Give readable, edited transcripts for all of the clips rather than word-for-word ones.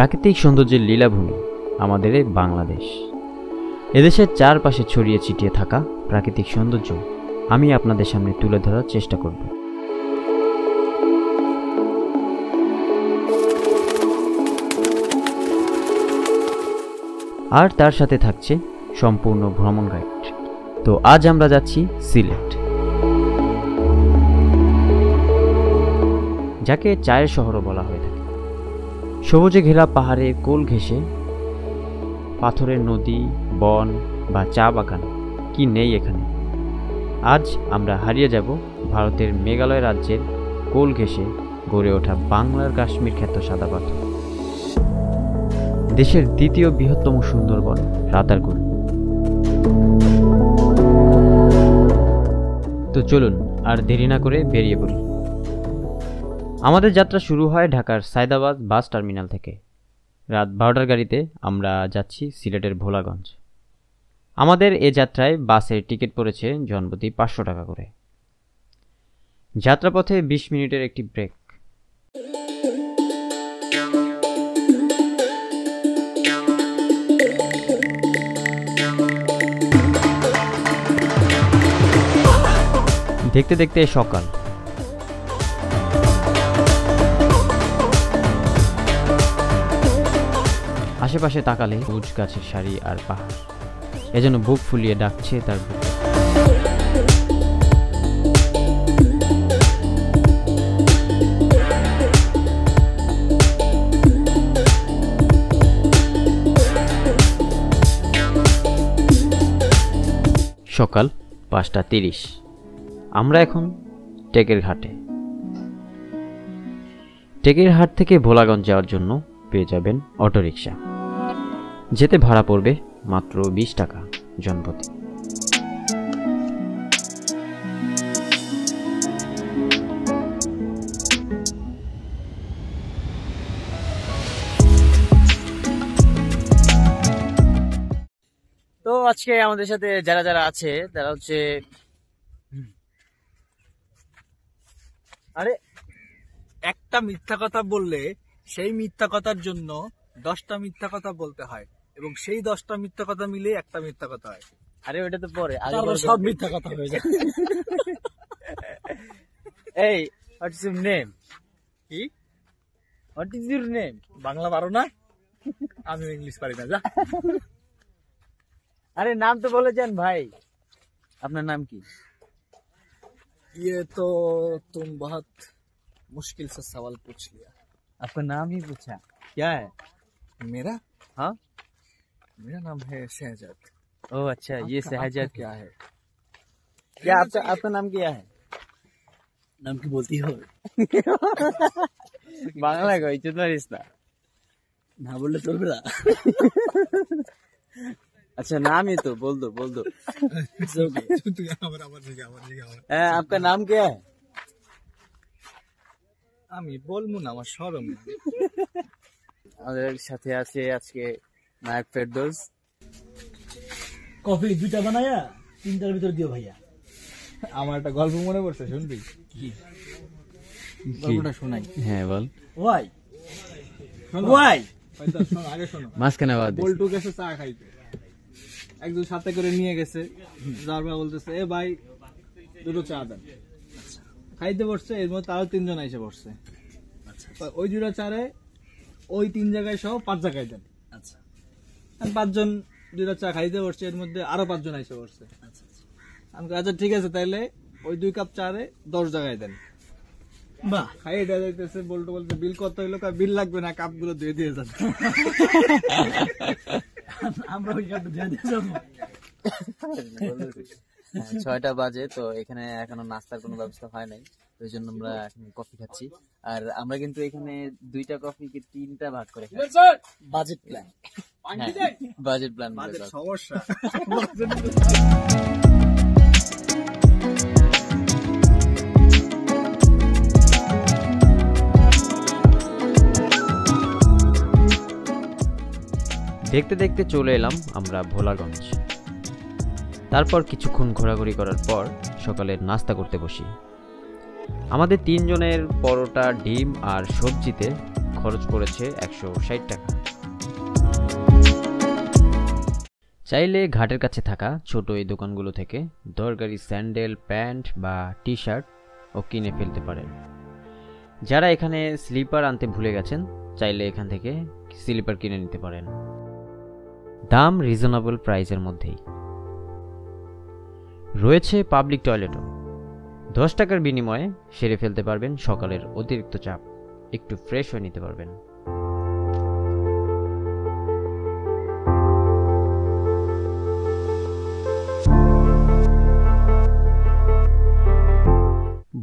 প্রাকৃতিক সৌন্দর্যের লীলাভূমি আমাদের এই বাংলাদেশ। এদেশের চারপাশে ছড়িয়ে ছিটিয়ে থাকা প্রাকৃতিক সৌন্দর্য আমি আপনাদের সামনে তুলে ধরার চেষ্টা করব। আর তার সাথে থাকছে সম্পূর্ণ ভ্রমণ গাইড। তো আজ আমরা যাচ্ছি সিলেট, যাকে চায়ের শহরও বলা হয়ে থাকে। সবুজে ঘেরা পাহাড়ের কোল ঘেঁষে পাথরের নদী, বন বা চা বাগান কি নেই এখানে। আজ আমরা হারিয়ে যাব ভারতের মেঘালয় রাজ্যের কোল ঘেঁষে গড়ে ওঠা বাংলার কাশ্মীর খ্যাত সাদা পাথর, দেশের দ্বিতীয় বৃহত্তম সুন্দরবন রাতারগুল। তো চলুন আর দেরি না করে বেরিয়ে পড়ি। আমাদের যাত্রা শুরু হয় ঢাকার সায়দাবাদ বাস টার্মিনাল থেকে। রাত 12টার গাড়িতে আমরা যাচ্ছি সিলেটের ভোলাগঞ্জ। আমাদের এ যাত্রায় বাসের টিকিট পড়েছে জনপ্রতি 500 টাকা করে। যাত্রাপথে 20 মিনিটের একটি ব্রেক। দেখতে দেখতে সকাল। আশেপাশে তাকালে সবুজ গাছের সারি আর পাহাড়, এজন্য বুক ফুলিয়ে ডাকছে তার বুক। সকাল 5:30। আমরা এখন টেকের ঘাটে। টেকের হাট থেকে ভোলাগঞ্জ যাওয়ার জন্য পেয়ে যাবেন অটোরিকশা। যেতে ভাড়া পড়বে মাত্র 20 টাকা জনপ্রতি। তো আজকে আমাদের সাথে যারা যারা আছে তারা হচ্ছে, আরে একটা মিথ্যা কথা বললে সেই মিথ্যা কথার জন্য 10টা মিথ্যা কথা বলতে হয়, এবং সেই 10টা মিথ্যা কথা মিলে একটা মিথ্যা কথা হয়। আরে ওটা তো পরে, সব মিথ্যা কথা হয়ে যায়। এই হোয়াট ইজ ইউর নেম? কি what is your name? Bangla পারো না? আমি ইংলিশ পারি না, যা। আরে নাম তো বলে যান ভাই। আপনার নাম কি? ये तो तुम बहुत मुश्किल से सवाल पूछ लिया। आपका नाम ही पूछा, क्या है? मेरा हाँ, मेरा नाम है शहजाद। ओह अच्छा, ये शहजाद क्या है? क्या आपका नाम क्या है? नाम की बोलती हो? बांग्ला का इज्जत रिश्ता ना बोलले चलबे ना। अच्छा नाम ही तो बोल दो आपका नाम क्या है? আমি বলবো না, আমার শরম। আমাদের সাথে আছে আজকে নায়ক ফেরদৌস। কফি 2টা বানায়া 3টার ভিতর দিও ভাইয়া। আমার একটা গল্প মনে পড়ছে, শুনবি? গল্পটা শোনাই। হ্যাঁ বল। ওয়াই শোনো, আগে শোনো। মাঝখানে আবার বল্টু গেছে চা খাইতে, একজন সাথে করে নিয়ে গেছে। যার ভাই বলতেছে, এ ভাই 2টো চা দেন। খাইতে বসছে, এর মধ্যে আরো 3 জন এসে বসছে। ওই 2টা চারে ওই 3 জায়গায় সহ 5 জায়গায় দেন। আচ্ছা, 5 জন 2টা চা খাইতে বসছে, এর মধ্যে আরো 5 জন এসে বসছে। আমি আচ্ছা ঠিক আছে, তাইলে ওই 2 কাপ চারে 10 জায়গায় দেন। বাহ, খাইয়ে দেওয়া যাইতেছে। বলতে বলতে বিল কত হইলো? বিল লাগবে না, কাপ গুলো দিয়ে দিয়ে যান। আমরা ওই কাপ দিয়ে দিয়ে যাবো। 6টা বাজে, তো এখানে এখনো নাস্তার কোনো ব্যবস্থা হয় নাই, ওই জন্য আমরা এখন কফি খাচ্ছি। আর আমরা কিন্তু এখানে 2টা কফিকে 3টা ভাগ করে খাচ্ছি। বাজেট প্ল্যান, বাজেট প্ল্যান সমস্যা। দেখতে দেখতে চলে এলাম আমরা ভোলাগঞ্জ। তারপর কিছুক্ষণ ঘোরাঘুরি করার পর সকালের নাস্তা করতে বসি। আমাদের 3 জনের পরোটা, ডিম আর সবজিতে খরচ পড়েছে 160 টাকা। চাইলে ঘাটের কাছে থাকা ছোট এই দোকানগুলো থেকে দরকারি স্যান্ডেল, প্যান্ট বা টি শার্ট ও কিনে ফেলতে পারেন। যারা এখানে স্লিপার আনতে ভুলে গেছেন চাইলে এখান থেকে স্লিপার কিনে নিতে পারেন। দাম রিজনেবল প্রাইসের মধ্যেই। রয়েছে পাবলিক টয়লেটও। 10 টাকার বিনিময়ে সেরে ফেলতে পারবেন সকালের অতিরিক্ত চাপ, একটু ফ্রেশ হয়ে নিতে পারবেন।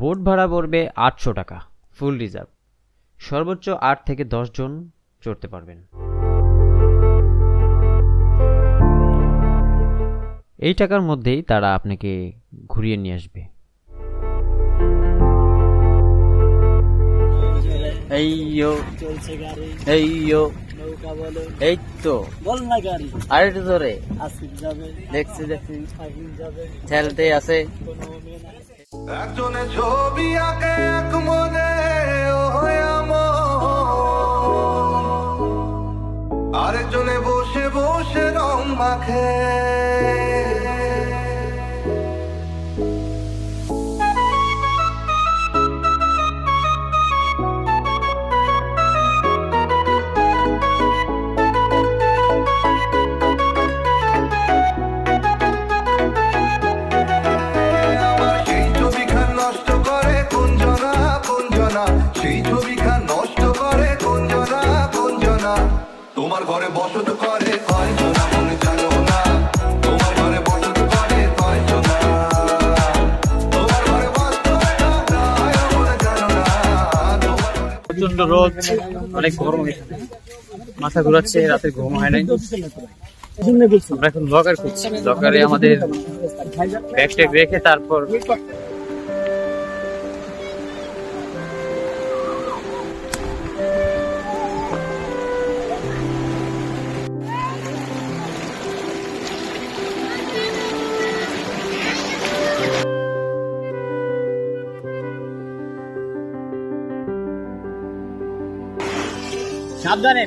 বোট ভাড়া পড়বে 800 টাকা, ফুল রিজার্ভ। সর্বোচ্চ 8 থেকে 10 জন চড়তে পারবেন। এই টাকার মধ্যেই তারা আপনাকে ঘুরিয়ে নিয়ে আসবে। চলছে গাড়ি, নৌকা বলে, এই তো বল না গাড়ি, আর একটু ধরে আসিফ যাবে, দেখছি ফাহিম যাবে, ঠেলতে আছে। একজনে ছবি আঁকে এক মনে আরেকজনে বসে বসে রং মাখে। তোমার ঘরে বসত করে কয়জনা মনে জানো না, তোমার ঘরে বসত করে কয়জনা, তোমার ঘরে বসত মনে জানো না। প্রচন্ড রোদ, অনেক গরম, মাথা ঘুরাচ্ছে, রাতে ঘুম হয় নাই। আমরা এখন লকার খুঁজছি, লকারে আমাদের ব্যাগ ট্যাগ রেখে তারপর সাবধানে।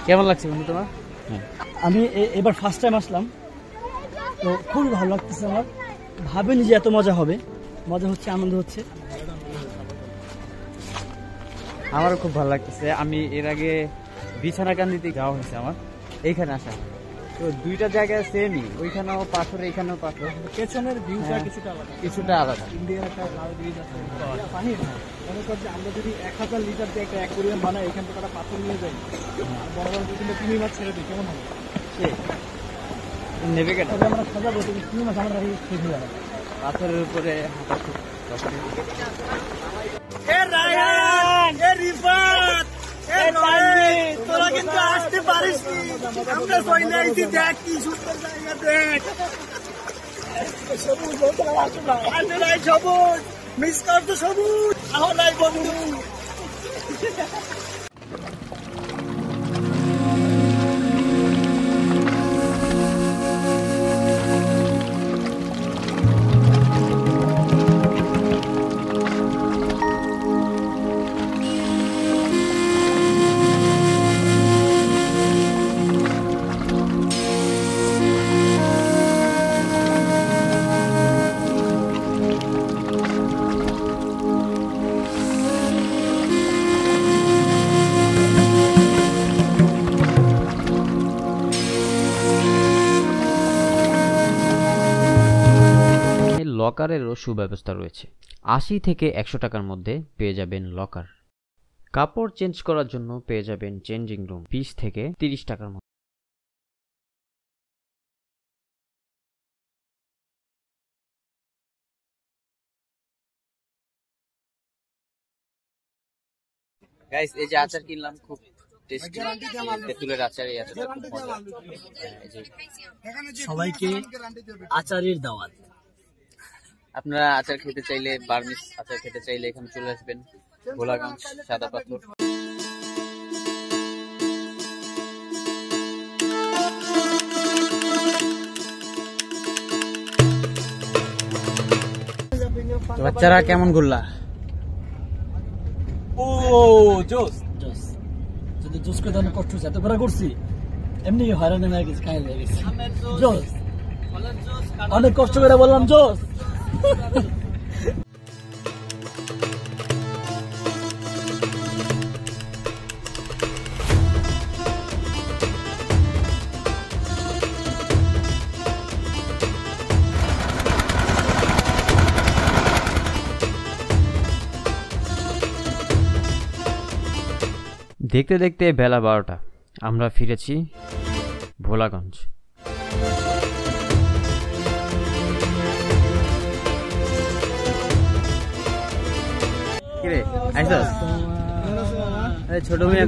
কেমন লাগছে বন্ধু তোমার? আমি এবার ফার্স্ট টাইম আসলাম, তো খুবই ভালো লাগতেছে আমার। ভাবিনি যে এত মজা হবে। মজা হচ্ছে, আনন্দ হচ্ছে। আমারও খুব ভালো লাগতেছে। আমি এর আগে বিছানাকান্দিতে যাওয়া হয়েছে আমার, এইখানে আসা। তো দুইটা জায়গায় সেমই, ওইখানেও পাথর, এইখানেও পাথর, পেছনের ভিউটা কিছুটা আলাদা। ইন্ডিয়ার একটা লাল ব্রিজ আছে, পানি মনে কর যে আমরা যদি 1000 লিটার দিয়ে একটা অ্যাকোয়ারিয়াম বানাই, এখান থেকে একটা পাথর নিয়ে যাই আর বড় বড় দুটো তিমি মাছ ছেড়ে দিই, কেমন হবে? নেবে কেন? তবে আমরা সাজাবো, তুমি তিমি মাছ আমরা খুঁজে যাবো পাথরের উপরে হাঁটা খুব কষ্ট। তোরা কিন্তু আসতে পারিস, আমরা চলে আইছি, দেখ কি সুন্দর জায়গা, দেখ সবুজ, আসে নাই সবুজ, মিস করতো সবুজ, আহ নাই বন্ধু। লকারেরও সুব্যবস্থা রয়েছে। 80 থেকে 100 টাকার মধ্যে পেয়ে যাবেন লকার। কাপড় চেঞ্জ করার জন্য পেয়ে যাবেন চেঞ্জিং রুম 20 থেকে 30 টাকার মধ্যে। গাইস, এই যে আচার কিনলাম, খুব টেস্টি তেঁতুলের আচার। এই আচারটা খুব মজা। সবাইকে আচারের দাওয়াত। আপনারা আচার খেতে চাইলে, বার্মিস আচার খেতে চাইলে এখানে চলে আসবেন, ভোলাগঞ্জ, সাদা পাথর। বাচ্চারা কেমন ঘুরলা? ও জোস জোস যদি জোস করে তাহলে কষ্ট হচ্ছে, এত ঘোরা করছি এমনি হয়রানি হয়ে গেছে, কাহিল হয়ে গেছে। জোস অনেক কষ্ট করে বললাম জোস। দেখতে দেখতে বেলা 12টা, আমরা ফিরেছি ভোলাগঞ্জ। কিরে আইছস? আরে ছোট মেয়ে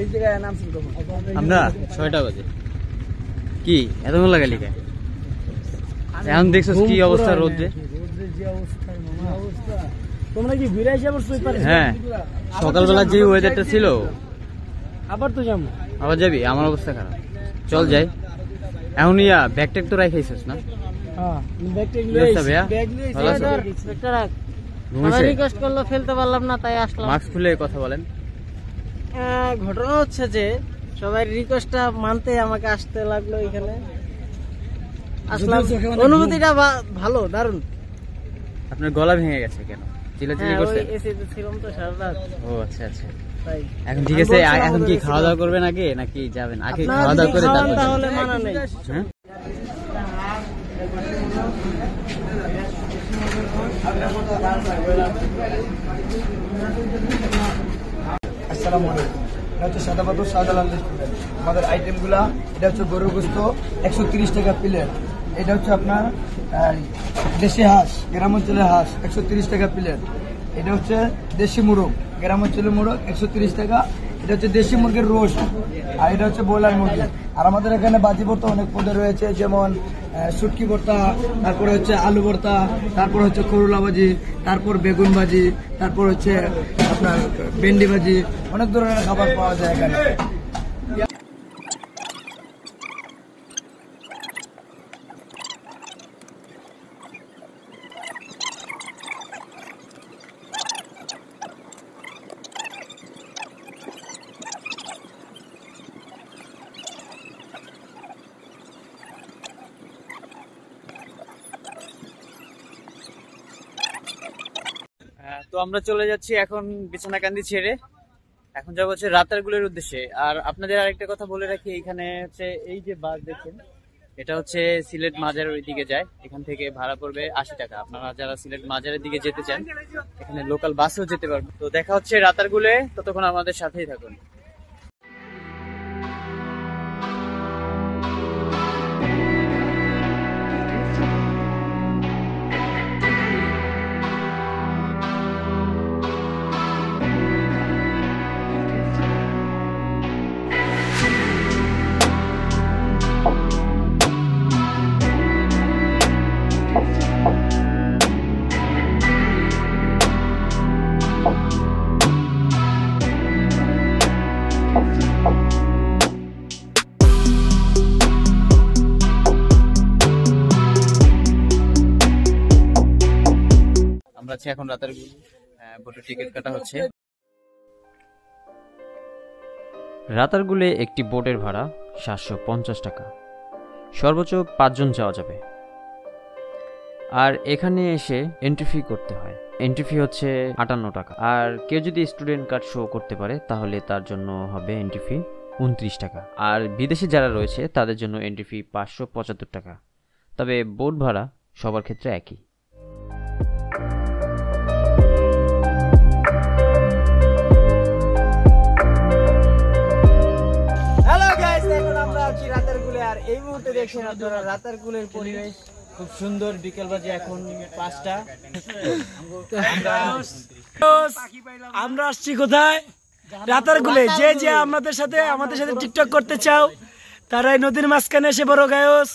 এই জায়গায় নামছিল তখন আমরা 6টা বাজে। কি এতক্ষণ লাগালি কে? এখন দেখছস কি অবস্থা রোদে? তোমরা কি ঘুরে আসে আবার সুই পারে? হ্যাঁ, সকালবেলা যে ওয়েদারটা ছিল, আবার তো যাবো। আবার যাবি? আমার অবস্থা খারাপ, চল যাই এখন। ইয়া ব্যাগ ট্যাগ তো রাখাইছিস না? হ্যাঁ ব্যাগ ট্যাগ কি অবস্থা ভাইয়া? ভালো আছো? ঘুমাইছে? রিকোয়েস্ট করলো, ফেলতে পারলাম না তাই আসলাম। মাস্ক খুলে কথা বলেন। ঘটনা হচ্ছে যে সবাই রিকোয়েস্টটা মানতে আমাকে আসতে লাগলো এখানে। আসলাম, অনুভূতিটা ভালো, দারুণ। আপনার গলা ভেঙে গেছে কেন? চিল্লাচিল্লি হ্যাঁ, করছে? ওই এসিতে ছিলাম তো সারা রাত, ও আচ্ছা আচ্ছা। তাই। এখন ঠিক আছে, এখন কি খাওয়া দাওয়া করবেন আগে নাকি যাবেন? আগে আপনারা খাওয়া যদি দাওয়া করে খাওয়ান তারপর তাহলে যাবেন। মানা নেই। হ্যাঁ আসসালামু আলাইকুম। এটা হচ্ছে সাদাবাদুর শাহজালাল রেস্টুরেন্ট। আমাদের আইটেমগুলা, এটা হচ্ছে গরুর গোস্ত 130 টাকা প্লেট। এটা হচ্ছে আপনার দেশি হাঁস, গ্রাম অঞ্চলের হাঁস 130 টাকা প্লেট। এটা হচ্ছে দেশি মুরগ, গ্রাম অঞ্চলের মুরগ 130 টাকা। এটা হচ্ছে দেশি মুরগির রোস্ট, আর এটা হচ্ছে ব্রয়লার মুরগি। আর আমাদের এখানে বাজি ভর্তা অনেক পদে রয়েছে, যেমন শুটকি ভর্তা, তারপরে হচ্ছে আলু ভর্তা, তারপর হচ্ছে করলা ভাজি, তারপর বেগুন ভাজি, তারপর হচ্ছে আপনার ভেন্ডি ভাজি। অনেক ধরনের খাবার পাওয়া যায় এখানে। তো আমরা চলে যাচ্ছি এখন বিছানাকান্দি ছেড়ে। এখন যাবো হচ্ছে রাতারগুলের উদ্দেশ্যে। আর আপনাদের আরেকটা কথা বলে রাখি, এখানে হচ্ছে এই যে বাস দেখছেন, এটা হচ্ছে সিলেট মাজারের ওই দিকে যায়। এখান থেকে ভাড়া পড়বে 80 টাকা। আপনারা যারা সিলেট মাজারের দিকে যেতে চান, এখানে লোকাল বাসেও যেতে পারবেন। তো দেখা হচ্ছে রাতারগুলে, ততক্ষণ আমাদের সাথেই থাকুন। আমরা আছি এখন রাতারগুল, বোটের টিকিট কাটা হচ্ছে। রাতারগুলে একটি বোটের ভাড়া 750 টাকা, সর্বোচ্চ 5 জন যাওয়া যাবে। আর এখানে এসে এন্ট্রি ফি করতে হয়। এন্ট্রি ফি হচ্ছে 58 টাকা। আর কেউ যদি স্টুডেন্ট কার্ড শো করতে পারে তাহলে তার জন্য হবে এন্ট্রি ফি 29 টাকা। আর বিদেশে যারা রয়েছে তাদের জন্য এন্ট্রি ফি 575 টাকা। তবে বোট ভাড়া সবার ক্ষেত্রে একই। হ্যালো গাইস, এখন আমরা আছি রাতারগুলে। আর এই মুহূর্তে দেখছেন আপনারা রাতারগুলের পরিবেশ খুব সুন্দর। বিকেল বাজে এখন 5টা। আমরা আসছি কোথায়? রাতারগুলে। যে যে আমাদের সাথে টিকটক করতে চাও তারা এই নদীর মাঝখানে এসে বড় গায়স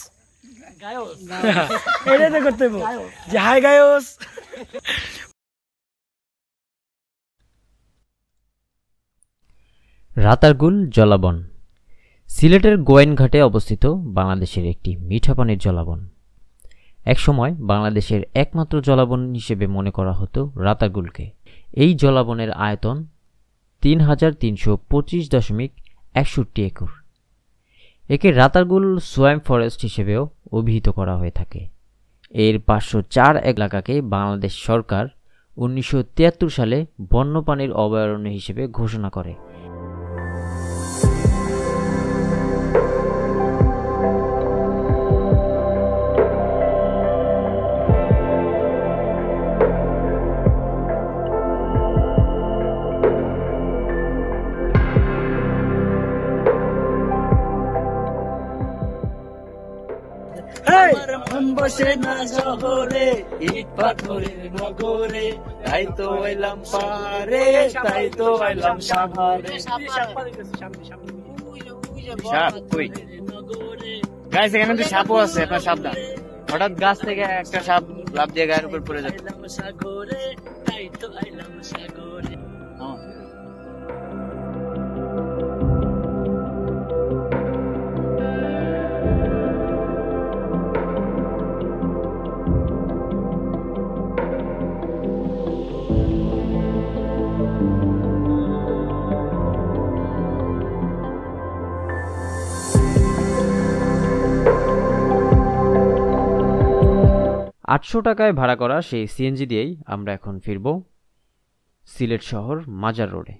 এটাই তো করতে হবে যে হাই গায়স। রাতারগুল জলাবন সিলেটের গোয়াইনঘাটে অবস্থিত বাংলাদেশের একটি মিঠা পানির জলাবন। একসময় বাংলাদেশের একমাত্র জলাবন হিসেবে মনে করা হতো রাতারগুলকে। এই জলাবনের আয়তন ৩,৩২৫.৬১ একর। একে রাতারগুল সোয়াম্প ফরেস্ট হিসেবেও অভিহিত করা হয়ে থাকে। এর ৫০৪ এলাকাকে বাংলাদেশ সরকার ১৯৭৩ সালে বন্যপ্রাণীর অভয়ারণ্য হিসেবে ঘোষণা করে। মন বসে না শহরে, ইট পাথরের নগরে, তাই তো এলাম পাহাড়ে, তাই তো এলাম সাভারে। সাপ কই? গাইস এখানে তো সাপও আছে, আপনার সাবধান। হঠাৎ গাছ থেকে একটা সাপ লাফ দিয়ে গায়ের উপর পড়ে যাচ্ছে। সাগরে, তাই তো এলাম সাগরে। ৳৮০০ ভাড়া করা সেই সিএনজি দিয়েই আমরা এখন ফিরব সিলেট শহর মাজার রোডে।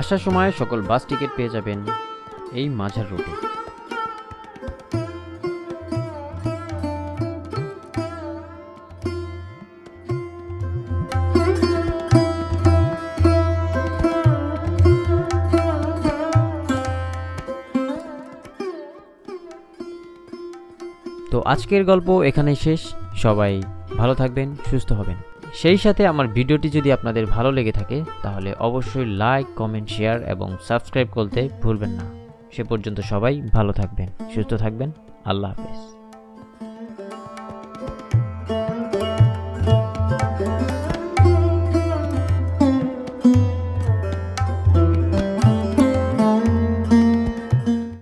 আসার সময় সকল বাস টিকিট পেয়ে যাবেন এই মাজার রোডে। তো আজকের গল্প এখানেই শেষ। সবাই ভালো থাকবেন, সুস্থ হবেন। সেই সাথে আমার ভিডিওটি যদি আপনাদের ভালো লেগে থাকে তাহলে অবশ্যই লাইক, কমেন্ট, শেয়ার এবং সাবস্ক্রাইব করতে ভুলবেন না। সে পর্যন্ত সবাই ভালো থাকবেন, সুস্থ থাকবেন। আল্লাহ হাফেজ।